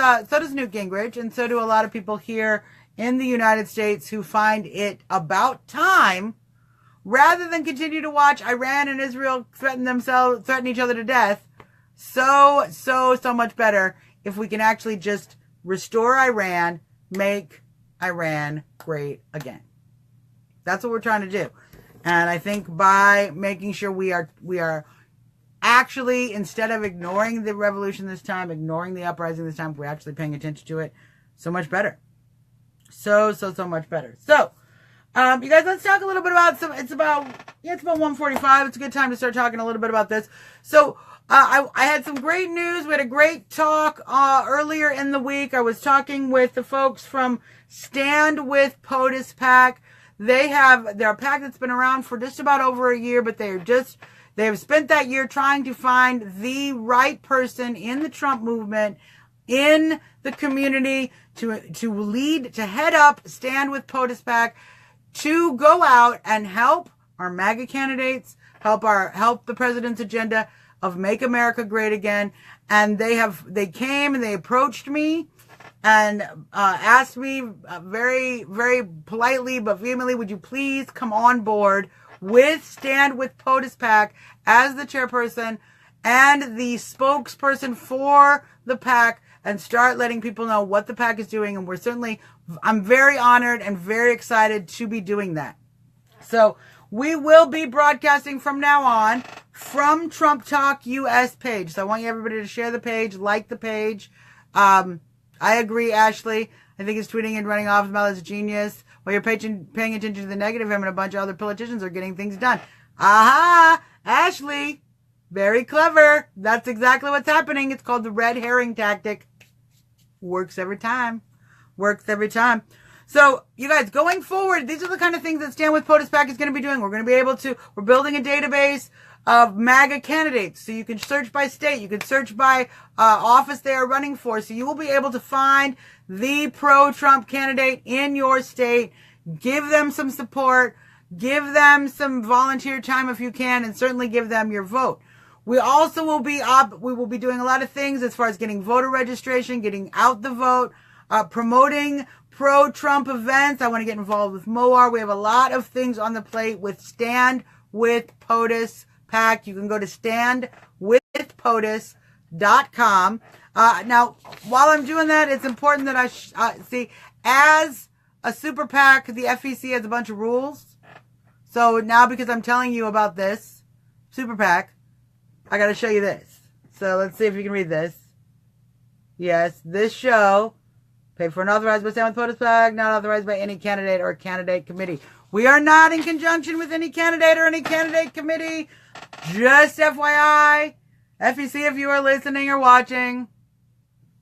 Newt Gingrich, and so do a lot of people here in the United States who find it about time, rather than continue to watch Iran and Israel threaten each other to death. So much better if we can actually just restore Iran, make Iran great again. That's what we're trying to do. And I think by making sure we are actually, instead of ignoring the revolution this time, ignoring the uprising this time, we're actually paying attention to it, so much better. So much better. So, you guys, let's talk a little bit about it's about 1:45. It's a good time to start talking a little bit about this. So, I had some great news. We had a great talk earlier in the week. I was talking with the folks from Stand With POTUS PAC. They're a PAC that's been around for just about over a year, but they have spent that year trying to find the right person in the Trump movement, in the community, to head up Stand With POTUS PAC, to go out and help our MAGA candidates, help the president's agenda of Make America Great Again. And they came and they approached me and asked me very, very politely but vehemently, would you please come on board with Stand With POTUS PAC as the chairperson and the spokesperson for the PAC, and start letting people know what the PAC is doing. And I'm very honored and very excited to be doing that. So we will be broadcasting from now on from Trump Talk US page. So I want everybody to share the page, like the page. I agree, Ashley. I think his tweeting and running off his mouth is genius. While you're paying attention to the negative, him and a bunch of other politicians are getting things done. Aha! Ashley! Very clever. That's exactly what's happening. It's called the red herring tactic. Works every time. Works every time. So, you guys, going forward, these are the kind of things that Stand With POTUS PAC is going to be doing. We're building a database of MAGA candidates. So you can search by state. You can search by office they are running for. So you will be able to find the pro-Trump candidate in your state. Give them some support. Give them some volunteer time if you can, and certainly give them your vote. We also will be doing a lot of things as far as getting voter registration, getting out the vote, promoting pro-Trump events. I want to get involved with MOAR. We have a lot of things on the plate with Stand with POTUS PAC. You can go to standwithpotus.com. Now, while I'm doing that, it's important that I see, as a super PAC, the FEC has a bunch of rules. So now, because I'm telling you about this super PAC, I got to show you this. So let's see if you can read this. Yes, this show, paid for and authorized by Stand with POTUS PAC, not authorized by any candidate or candidate committee. We are not in conjunction with any candidate or any candidate committee. Just FYI, FEC, if you are listening or watching,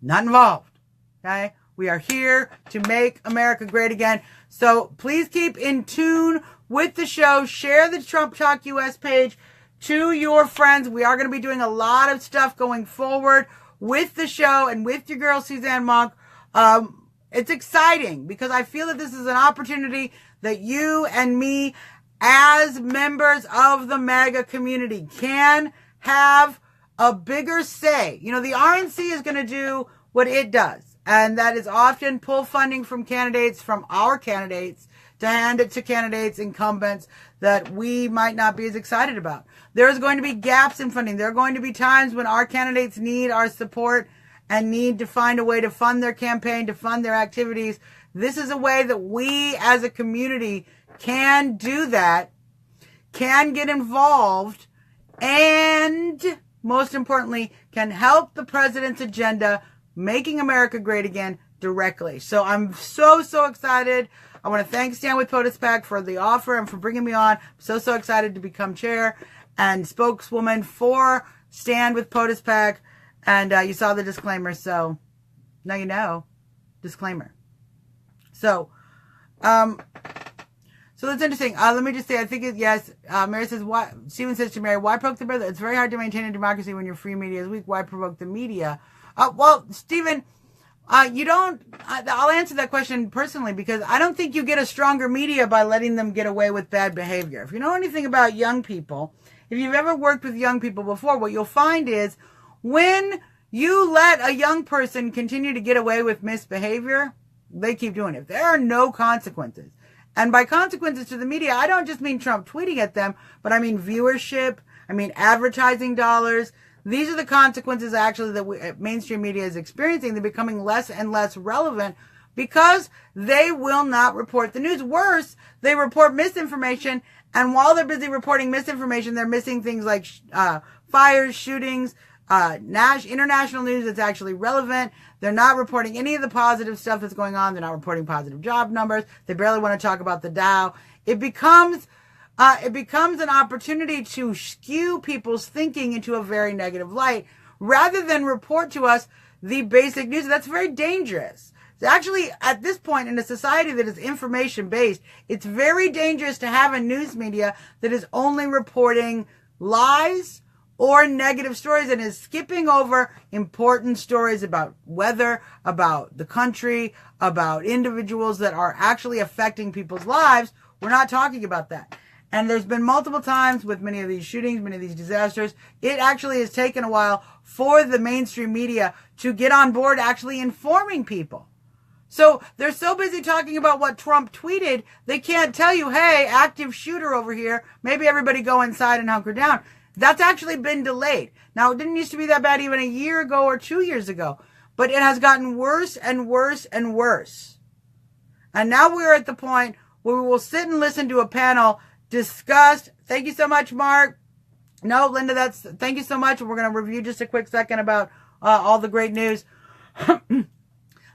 not involved. Okay? We are here to make America great again. So please keep in tune with the show. Share the Trump Talk US page to your friends. We are going to be doing a lot of stuff going forward with the show and with your girl, Suzzanne Monk. It's exciting because I feel that this is an opportunity that you and me, as members of the MAGA community, can have a bigger say. You know, the RNC is going to do what it does, and that is often pull funding from candidates, from our candidates, to hand it to candidates, incumbents that we might not be as excited about. There's going to be gaps in funding. There are going to be times when our candidates need our support and need to find a way to fund their campaign, to fund their activities. This is a way that we as a community can do that, can get involved, and most importantly, can help the president's agenda, making America great again, directly. So I'm so excited. I want to thank Stand with POTUS PAC for the offer and for bringing me on. I'm so excited to become chair and spokeswoman for Stand with POTUS PAC. And you saw the disclaimer, so now you know. Disclaimer. So that's interesting. Let me just say, I think yes. Mary says, "Why?" Stephen says to Mary, "Why provoke the brother? It's very hard to maintain a democracy when your free media is weak. Why provoke the media?" Well, Stephen, you don't. I'll answer that question personally because I don't think you get a stronger media by letting them get away with bad behavior. If you know anything about young people, if you've ever worked with young people before, what you'll find is when you let a young person continue to get away with misbehavior, they keep doing it. There are no consequences. And by consequences to the media, I don't just mean Trump tweeting at them, but I mean viewership, I mean advertising dollars. These are the consequences actually that mainstream media is experiencing. They're becoming less and less relevant because they will not report the news. Worse, they report misinformation. And while they're busy reporting misinformation, they're missing things like fires, shootings, international news that's actually relevant. They're not reporting any of the positive stuff that's going on. They're not reporting positive job numbers. They barely want to talk about the Dow. It becomes an opportunity to skew people's thinking into a very negative light rather than report to us the basic news. That's very dangerous. Actually, at this point in a society that is information-based, it's very dangerous to have a news media that is only reporting lies or negative stories and is skipping over important stories about weather, about the country, about individuals that are actually affecting people's lives. We're not talking about that. And there's been multiple times with many of these shootings, many of these disasters, it actually has taken a while for the mainstream media to get on board actually informing people. So they're so busy talking about what Trump tweeted, they can't tell you, hey, active shooter over here, maybe everybody go inside and hunker down. That's actually been delayed. Now, it didn't used to be that bad even a year ago or 2 years ago, but it has gotten worse and worse and worse. And now we're at the point where we will sit and listen to a panel discuss. Thank you so much, Mark. No, Linda, thank you so much. We're going to review just a quick second about all the great news.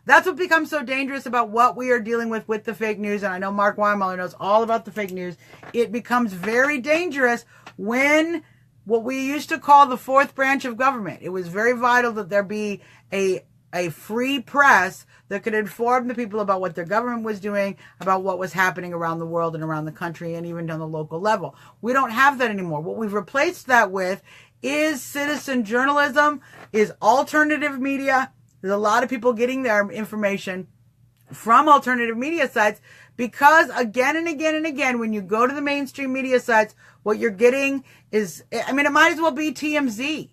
That's what becomes so dangerous about what we are dealing with the fake news. And I know Mark Weinmuller knows all about the fake news. It becomes very dangerous when what we used to call the fourth branch of government. It was very vital that there be a free press that could inform the people about what their government was doing, about what was happening around the world and around the country and even on the local level. We don't have that anymore. What we've replaced that with is citizen journalism, is alternative media. There's a lot of people getting their information from alternative media sites because again and again and again, when you go to the mainstream media sites, what you're getting is, I mean, it might as well be TMZ.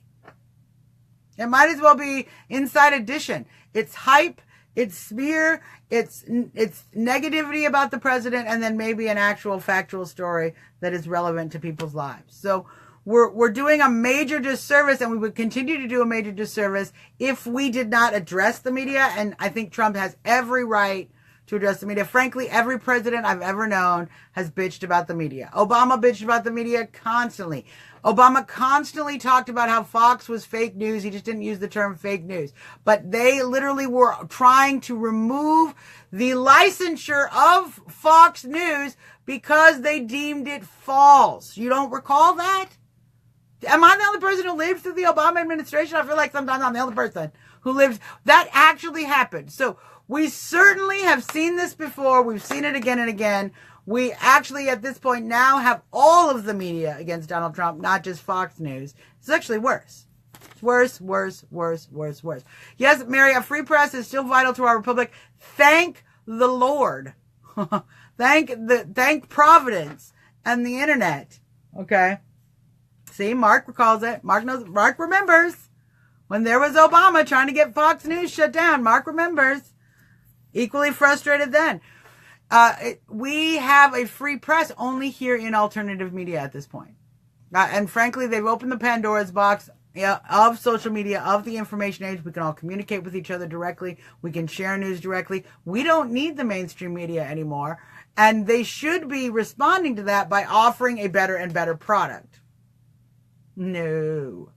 It might as well be Inside Edition. It's hype, it's smear, it's negativity about the president, and then maybe an actual factual story that is relevant to people's lives. So we're doing a major disservice, and we would continue to do a major disservice if we did not address the media. And I think Trump has every right to address the media. Frankly, every president I've ever known has bitched about the media. Obama bitched about the media constantly. Obama constantly talked about how Fox was fake news. He just didn't use the term fake news. But they literally were trying to remove the licensure of Fox News because they deemed it false. You don't recall that? Am I the only person who lived through the Obama administration? I feel like sometimes I'm the only person who lived. That actually happened. So we certainly have seen this before. We've seen it again and again. We actually, at this point, now have all of the media against Donald Trump, not just Fox News. It's actually worse. It's worse, worse, worse, worse, worse. Yes, Mary, a free press is still vital to our republic. Thank the Lord. Thank Providence and the internet. Okay. See, Mark recalls it. Mark remembers when there was Obama trying to get Fox News shut down. Mark remembers. Equally frustrated then. We have a free press only here in alternative media at this point. And frankly, they've opened the Pandora's box of social media, of the information age. We can all communicate with each other directly. We can share news directly. We don't need the mainstream media anymore. And they should be responding to that by offering a better and better product. No.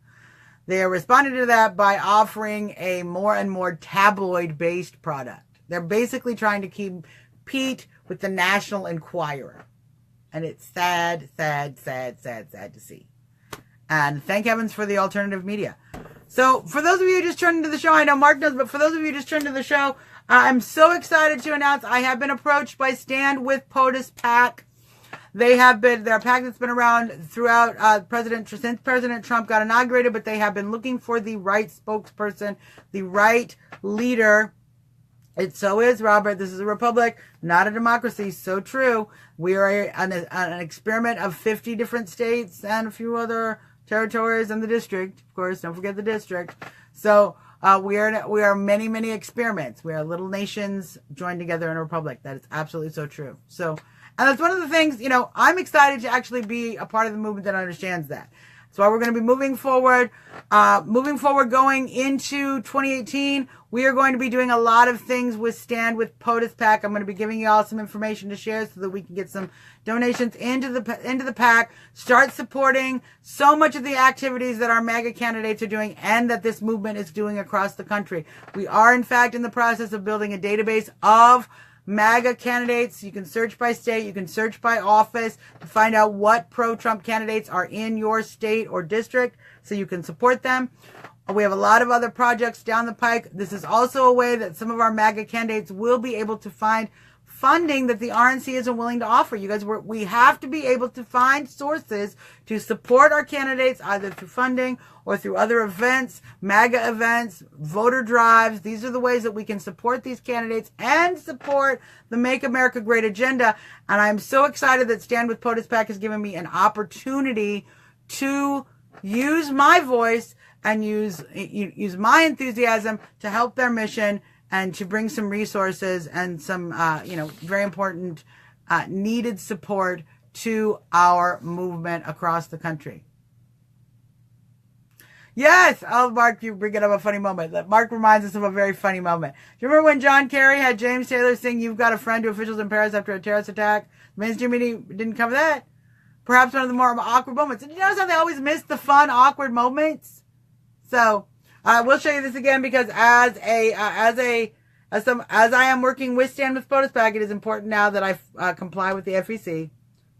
They are responding to that by offering a more and more tabloid-based product. They're basically trying to compete with the National Enquirer. And it's sad, sad, sad, sad, sad to see. And thank heavens for the alternative media. So for those of you who just turned into the show, I know Mark knows, but for those of you who just turned into the show, I'm so excited to announce I have been approached by Stand With POTUS PAC. They're a PAC that's been around throughout since President Trump got inaugurated, but they have been looking for the right spokesperson, the right leader. So is Robert. This is a republic, not a democracy. So true. We are an experiment of 50 different states and a few other territories and the district. Of course, don't forget the district. So we are many, many experiments. We are little nations joined together in a republic. That is absolutely so true. So, and that's one of the things, I'm excited to actually be a part of the movement that understands that. So we're going to be moving forward going into 2018. We are going to be doing a lot of things with Stand With POTUS PAC. I'm going to be giving you all some information to share so that we can get some donations into the PAC. Start supporting so much of the activities that our MAGA candidates are doing and that this movement is doing across the country. We are, in fact, in the process of building a database of MAGA candidates. You can search by state. You can search by office to find out what pro-Trump candidates are in your state or district so you can support them. We have a lot of other projects down the pike. This is also a way that some of our MAGA candidates will be able to find funding that the RNC isn't willing to offer. You guys, we have to be able to find sources to support our candidates, either through funding or through other events, MAGA events, voter drives. These are the ways that we can support these candidates and support the Make America Great agenda. And I'm so excited that Stand With POTUS PAC has given me an opportunity to use my voice and use my enthusiasm to help their mission and to bring some resources and some, very important, needed support to our movement across the country. Yes. Oh, Mark, you bring it up a funny moment. Mark reminds us of a very funny moment. Do you remember when John Kerry had James Taylor sing "You've Got a Friend" to officials in Paris after a terrorist attack? The mainstream media didn't cover that. Perhaps one of the more awkward moments. Did you notice how they always miss the fun, awkward moments? So, we'll show you this again because as I am working with Stand With POTUS PAC, it is important now that I comply with the FEC.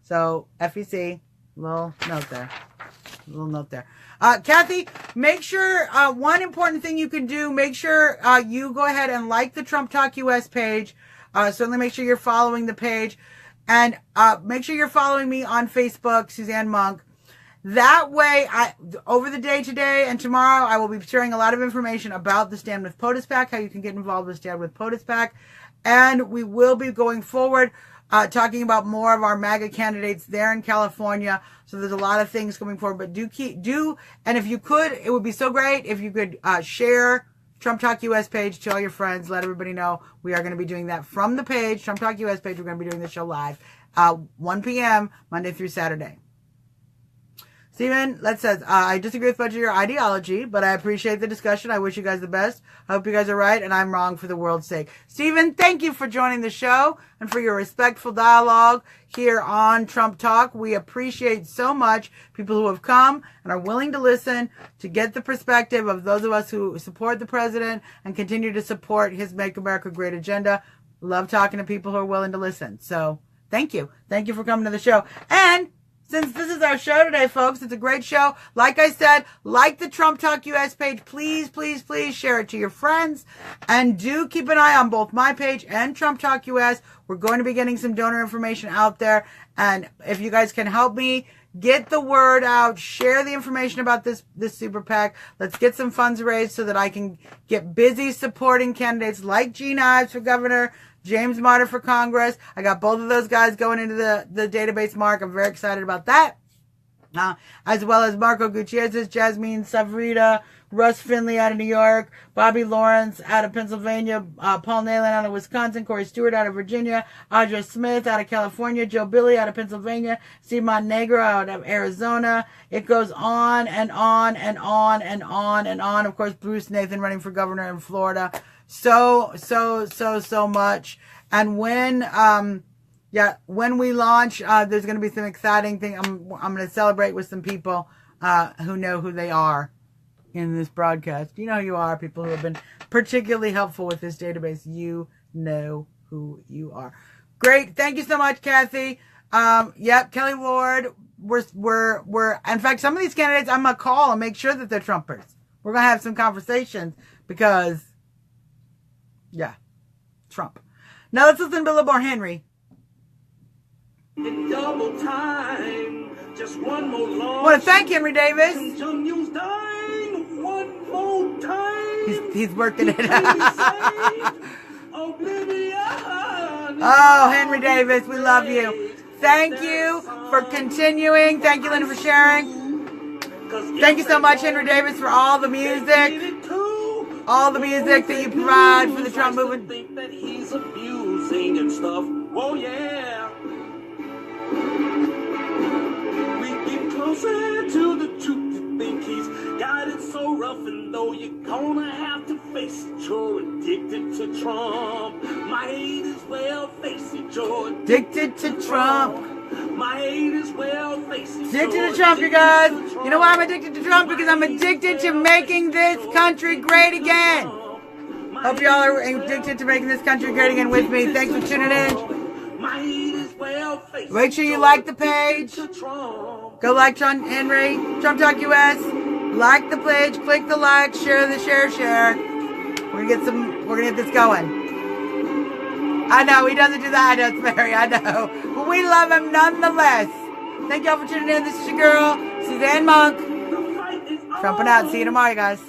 So, FEC, little note there. Kathy, make sure, one important thing you can do, make sure you go ahead and like the Trump Talk US page. Certainly make sure you're following the page. And make sure you're following me on Facebook, Suzzanne Monk. That way, over the day today and tomorrow, I will be sharing a lot of information about the Stand With POTUS PAC, how you can get involved with Stand With POTUS PAC. And we will be going forward talking about more of our MAGA candidates there in California. So there's a lot of things coming forward, but and if you could, it would be so great if you could share Trump Talk US page to all your friends. Let everybody know we are going to be doing that from the page, Trump Talk US page. We're going to be doing the show live, 1 p.m. Monday through Saturday. Steven, let's says, I disagree with much of your ideology, but I appreciate the discussion. I wish you guys the best. I hope you guys are right, and I'm wrong for the world's sake. Steven, thank you for joining the show and for your respectful dialogue here on Trump Talk. We appreciate so much people who have come and are willing to listen to get the perspective of those of us who support the president and continue to support his Make America Great agenda. Love talking to people who are willing to listen. So thank you. Thank you for coming to the show. And since this is our show today, folks, it's a great show. Like I said, like the Trump Talk US page. Please, please, please share it to your friends. And do keep an eye on both my page and Trump Talk US. We're going to be getting some donor information out there. And if you guys can help me get the word out, share the information about this super PAC. Let's get some funds raised so that I can get busy supporting candidates like Gene Ives for governor, James Martin for Congress. I got both of those guys going into the database, Mark. I'm very excited about that. As well as Marco Gutierrez, Jasmine Savrita, Russ Finley out of New York, Bobby Lawrence out of Pennsylvania, Paul Nalen out of Wisconsin, Corey Stewart out of Virginia, Audra Smith out of California, Joe Billy out of Pennsylvania, Steve Montenegro out of Arizona. It goes on and on and on and on and on. Of course, Bruce Nathan running for governor in Florida. So much. And when we launch, there's going to be some exciting thing. I'm going to celebrate with some people who know who they are in this broadcast. You know who you are, people who have been particularly helpful with this database. You know who you are. Great. Thank you so much, Kathy. Kelly Ward. We're in fact, some of these candidates I'm going to call and make sure that they're Trumpers. We're going to have some conversations because Trump. Now let's listen to Billboard Henry. In double time, just one more I want to thank Henry Davis. One more time. He's working it. Oh, Henry Davis, we love you. Thank you for continuing. Thank you, Linda, for sharing. Thank you so much, Henry Davis, for all the music. All the music that you provide for the Trump movement. Think that he's abusing and stuff. Oh yeah. We get closer to the truth. You think he's got it so rough, and though you're gonna have to face it, you're addicted to Trump. My hate is well, face it, you're addicted to Trump. My hate is well, face it. Addicted to Trump, you guys. You know why I'm addicted to Trump? Because I'm addicted to making this country great again. Hope y'all are addicted to making this country great again with me. Thanks for tuning in. Make sure you like the page. Go like John Henry, Trump Talk US. Like the page, click the like, share. We're gonna get this going. I know, he doesn't do that, I know, it's Mary, I know. But we love him nonetheless. Thank y'all for tuning in. This is your girl, Suzzanne Monk. Trumping out. See you tomorrow, guys.